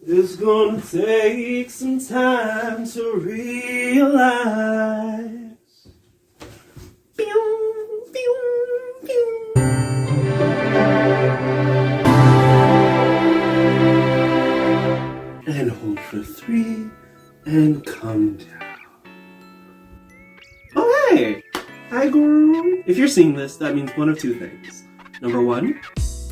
It's gonna take some time to realize. Pew, pew, pew. And hold for 3 and come down. Oh hey! Hi girl! If you're seeing this, that means one of 2 things. Number 1,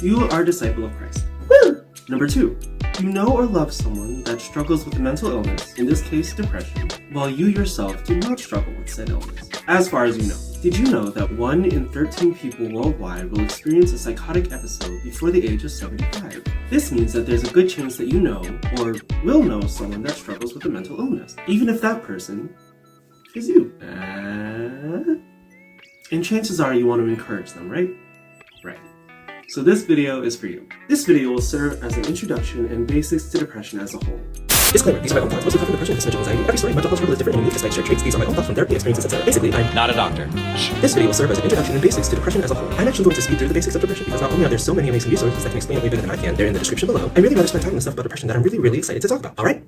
you are a disciple of Christ. Woo! Number 2, you know or love someone that struggles with a mental illness, in this case depression, while you yourself do not struggle with said illness. As far as you know. Did you know that 1 in 13 people worldwide will experience a psychotic episode before the age of 75? This means that there's a good chance that you know or will know someone that struggles with a mental illness, even if that person is you. And chances are you want to encourage them, right? Right. So this video is for you. This video will serve as an introduction and basics to depression as a whole. Disclaimer, these are my own thoughts, mostly come from depression, dysfunctional anxiety. Every story, mental health struggle is different and unique despite shared traits. These are my own thoughts from therapy experiences, etc. Basically, I'm not a doctor. This video will serve as an introduction and basics to depression as a whole. I'm actually going to speed through the basics of depression because not only are there so many amazing resources that can explain it way better than I can, they're in the description below. I really rather spend time on stuff about depression that I'm really excited to talk about. Alright?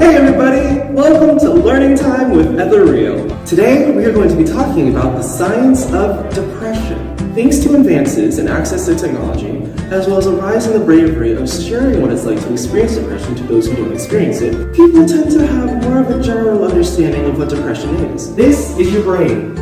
Hey everybody! Welcome to Learning Time with Ethereal. Today we are going to be talking about the science of depression. Thanks to advances in access to technology, as well as a rise in the bravery of sharing what it's like to experience depression to those who don't experience it, people tend to have more of a general understanding of what depression is. This is your brain.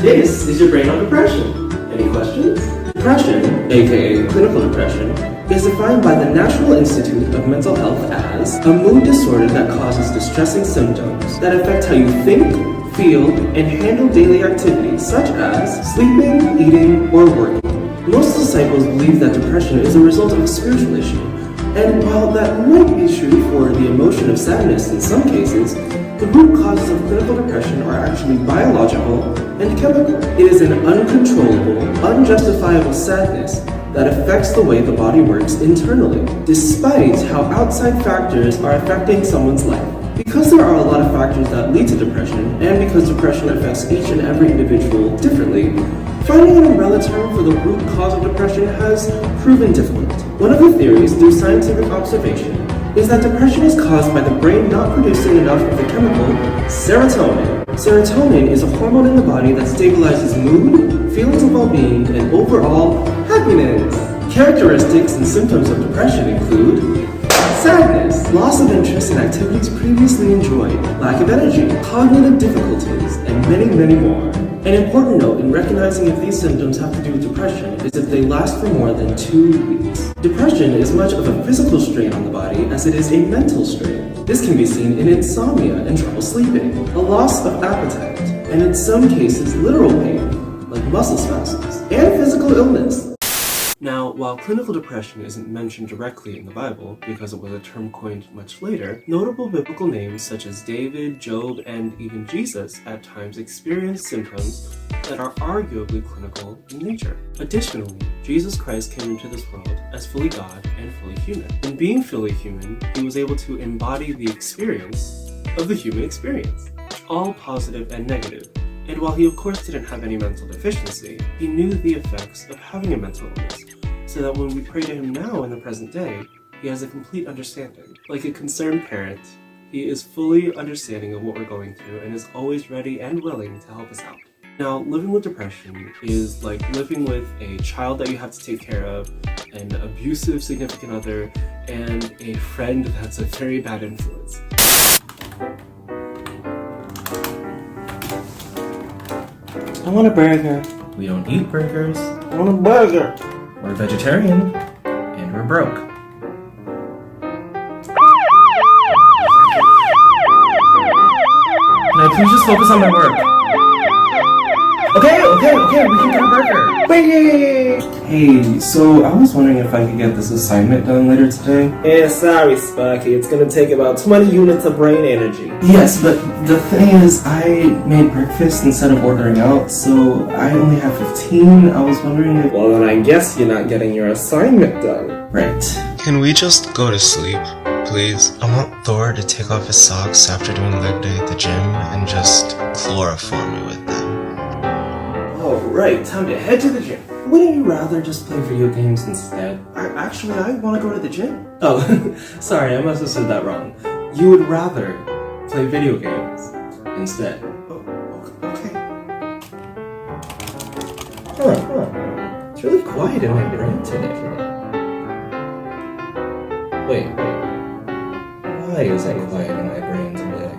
This is your brain on depression. Any questions? Depression, aka clinical depression, is defined by the National Institute of Mental Health as a mood disorder that causes distressing symptoms that affect how you think, feel, and handle daily activities such as sleeping, eating, or working. Most disciples believe that depression is a result of a spiritual issue, and while that might be true for the emotion of sadness in some cases, the root causes of clinical depression are actually biological and chemical. It is an uncontrollable, unjustifiable sadness that affects the way the body works internally, despite how outside factors are affecting someone's life. Because there are a lot of factors that lead to depression, and because depression affects each and every individual differently, finding an umbrella term for the root cause of depression has proven difficult. One of the theories, through scientific observation, is that depression is caused by the brain not producing enough of the chemical serotonin. Serotonin is a hormone in the body that stabilizes mood, feelings of well-being, and overall happiness. Characteristics and symptoms of depression include sadness, loss of interest in activities previously enjoyed, lack of energy, cognitive difficulties, and many more. An important note in recognizing if these symptoms have to do with depression is if they last for more than 2 weeks. Depression is much of a physical strain on the body as it is a mental strain. This can be seen in insomnia and trouble sleeping, a loss of appetite, and in some cases literal pain, like muscle spasms, and physical illness. Now, while clinical depression isn't mentioned directly in the Bible, because it was a term coined much later, notable biblical names such as David, Job, and even Jesus at times experienced symptoms that are arguably clinical in nature. Additionally, Jesus Christ came into this world as fully God and fully human. In being fully human, he was able to embody the experience of the human experience, all positive and negative. And while he of course didn't have any mental deficiency, he knew the effects of having a mental illness, so that when we pray to him now in the present day, he has a complete understanding. Like a concerned parent, he is fully understanding of what we're going through and is always ready and willing to help us out. Now, living with depression is like living with a child that you have to take care of, an abusive significant other, and a friend that's a very bad influence. I want a burger. We don't eat burgers. I want a burger. We're vegetarian. And we're broke. Can I please just focus on my work? Okay, we can get a burger. Wait! Hey, so I was wondering if I could get this assignment done later today. Yeah, sorry, Sparky. It's gonna take about 20 units of brain energy. Yes, but the thing is, I made breakfast instead of ordering out, so I only have 15. I was wondering if... Well, then I guess you're not getting your assignment done. Right. Can we just go to sleep, please? I want Thor to take off his socks after doing leg day at the gym and just chloroform me with them. Alright, time to head to the gym. Wouldn't you rather just play video games instead? Actually, I want to go to the gym. Oh, sorry, I must have said that wrong. You would rather play video games instead. Oh, okay. It's really quiet in my brain today. Wait. Why is it quiet in my brain today?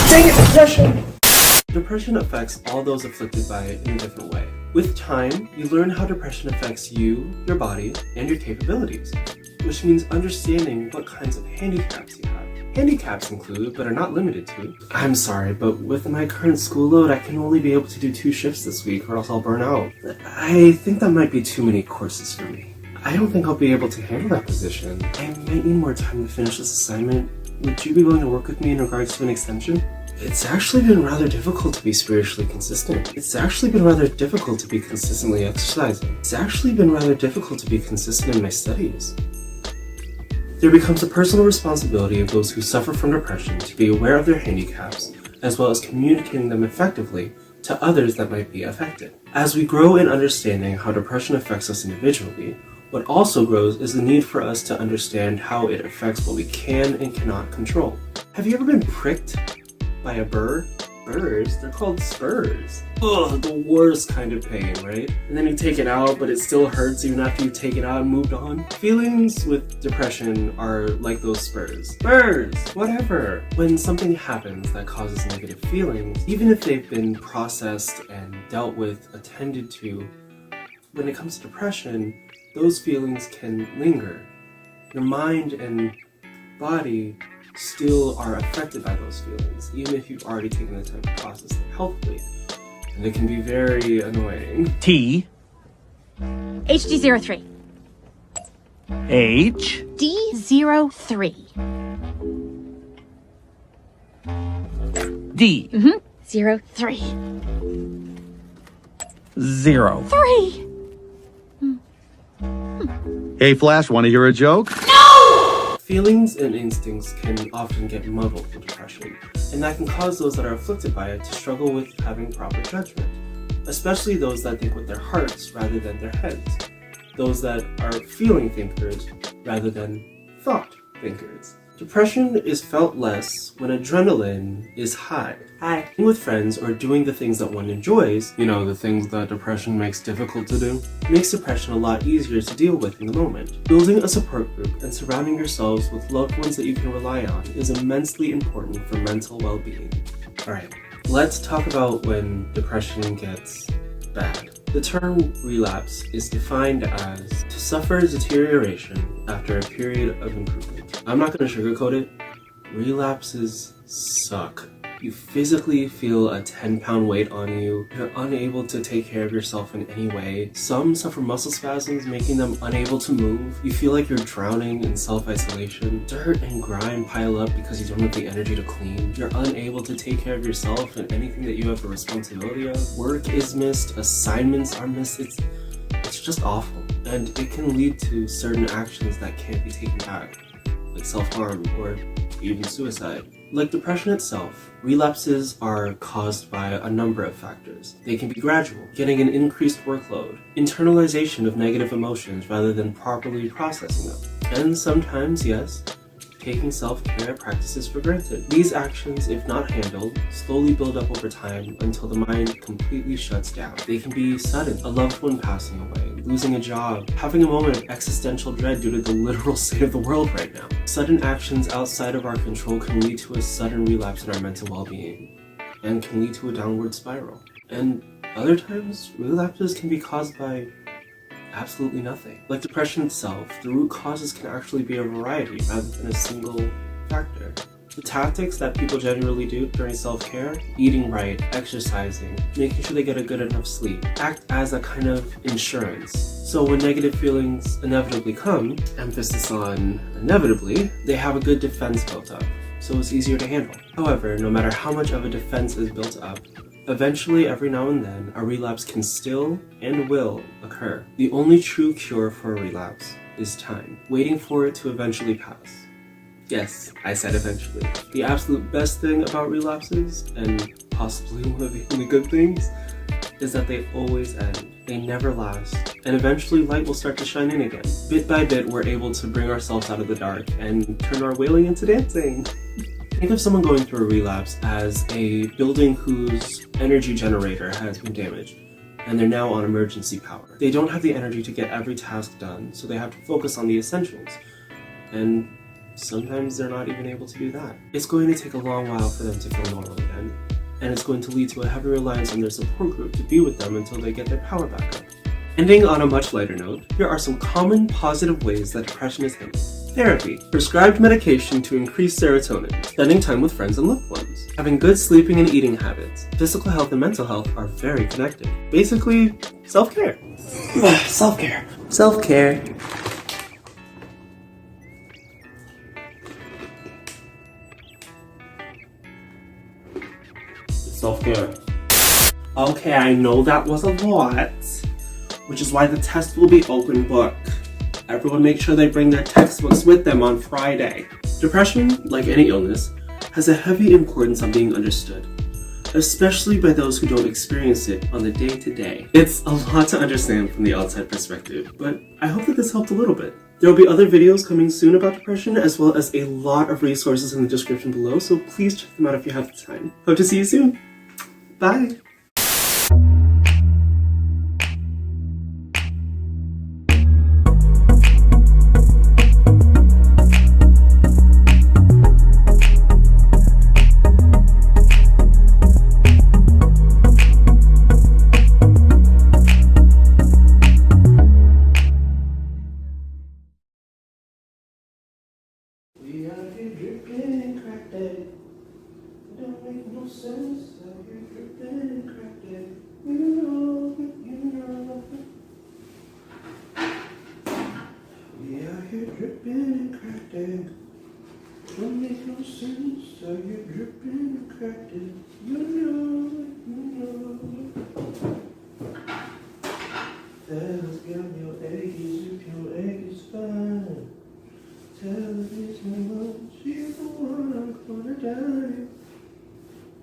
Dang it, depression! Depression affects all those afflicted by it in a different way. With time, you learn how depression affects you, your body, and your capabilities, which means understanding what kinds of handicaps you have. Handicaps include, but are not limited to, I'm sorry, but with my current school load, I can only be able to do 2 shifts this week or else I'll burn out. I think that might be too many courses for me. I don't think I'll be able to handle that position. I might need more time to finish this assignment. Would you be willing to work with me in regards to an extension? It's actually been rather difficult to be spiritually consistent. It's actually been rather difficult to be consistently exercising. It's actually been rather difficult to be consistent in my studies. There becomes a personal responsibility of those who suffer from depression to be aware of their handicaps, as well as communicating them effectively to others that might be affected. As we grow in understanding how depression affects us individually, what also grows is the need for us to understand how it affects what we can and cannot control. Have you ever been pricked by a burr? Burrs? They're called spurs. Ugh, the worst kind of pain, right? And then you take it out, but it still hurts even after you take it out and moved on. Feelings with depression are like those spurs. Spurs! Whatever. When something happens that causes negative feelings, even if they've been processed and dealt with, attended to, when it comes to depression, those feelings can linger. Your mind and body still are affected by those feelings, even if you've already taken the time to process them healthily. And it can be very annoying. T HD03. H D03. D 03. 0. 3. Hey, Flash, want to hear a joke? Feelings and instincts can often get muddled with depression, and that can cause those that are afflicted by it to struggle with having proper judgment, especially those that think with their hearts rather than their heads, those that are feeling thinkers rather than thought thinkers. Depression is felt less when adrenaline is high. With friends or doing the things that one enjoys, the things that depression makes difficult to do, makes depression a lot easier to deal with in the moment. Building a support group and surrounding yourselves with loved ones that you can rely on is immensely important for mental well-being. Alright, let's talk about when depression gets bad. The term relapse is defined as to suffer deterioration after a period of improvement. I'm not going to sugarcoat it. Relapses suck. You physically feel a 10-pound weight on you. You're unable to take care of yourself in any way. Some suffer muscle spasms, making them unable to move. You feel like you're drowning in self-isolation. Dirt and grime pile up because you don't have the energy to clean. You're unable to take care of yourself and anything that you have the responsibility of. Work is missed, assignments are missed. It's just awful. And it can lead to certain actions that can't be taken back, like self-harm or even suicide. Like depression itself, relapses are caused by a number of factors. They can be gradual, getting an increased workload, internalization of negative emotions rather than properly processing them, and sometimes, yes, taking self-care practices for granted. These actions, if not handled, slowly build up over time until the mind completely shuts down. They can be sudden, a loved one passing away, losing a job, having a moment of existential dread due to the literal state of the world right now. Sudden actions outside of our control can lead to a sudden relapse in our mental well-being, and can lead to a downward spiral. And other times, relapses can be caused by absolutely nothing. Like depression itself, the root causes can actually be a variety rather than a single factor. The tactics that people generally do during self-care, eating right, exercising, making sure they get a good enough sleep, act as a kind of insurance. So when negative feelings inevitably come, emphasis on inevitably, they have a good defense built up, so it's easier to handle. However, no matter how much of a defense is built up, eventually, every now and then, a relapse can still and will occur. The only true cure for a relapse is time, waiting for it to eventually pass. Yes, I said eventually. The absolute best thing about relapses, and possibly one of the only good things, is that they always end. They never last. And eventually light will start to shine in again. Bit by bit, we're able to bring ourselves out of the dark and turn our wailing into dancing. Think of someone going through a relapse as a building whose energy generator has been damaged, and they're now on emergency power. They don't have the energy to get every task done, so they have to focus on the essentials. And sometimes they're not even able to do that. It's going to take a long while for them to feel normal again, and it's going to lead to a heavy reliance on their support group to be with them until they get their power back up. Ending on a much lighter note, here are some common positive ways that depression is handled. Therapy, prescribed medication to increase serotonin, spending time with friends and loved ones, having good sleeping and eating habits. Physical health and mental health are very connected. Basically, self-care. Self-care. Self-care. Self-care. Okay, I know that was a lot, which is why the test will be open book. Everyone make sure they bring their textbooks with them on Friday. Depression, like any illness, has a heavy importance on being understood, especially by those who don't experience it on the day-to-day. It's a lot to understand from the outside perspective, but I hope that this helped a little bit. There will be other videos coming soon about depression, as well as a lot of resources in the description below, so please check them out if you have the time. Hope to see you soon. Bye! We out here dripping, cracked egg. It don't make no sense. Out here dripping, cracked egg. You know it, you know it. We out here dripping, cracked egg. Don't make no sense. Out here dripping, cracked egg. You know it, you know it. Fellas, get on your eggies if your egg is fine. Tell this woman she's the one I'm gonna die.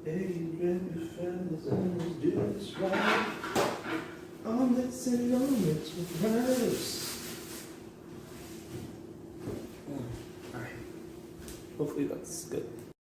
Hey, baby fellas, let's do this right. Omelets and omelets with rice. Alright. Hopefully that's good.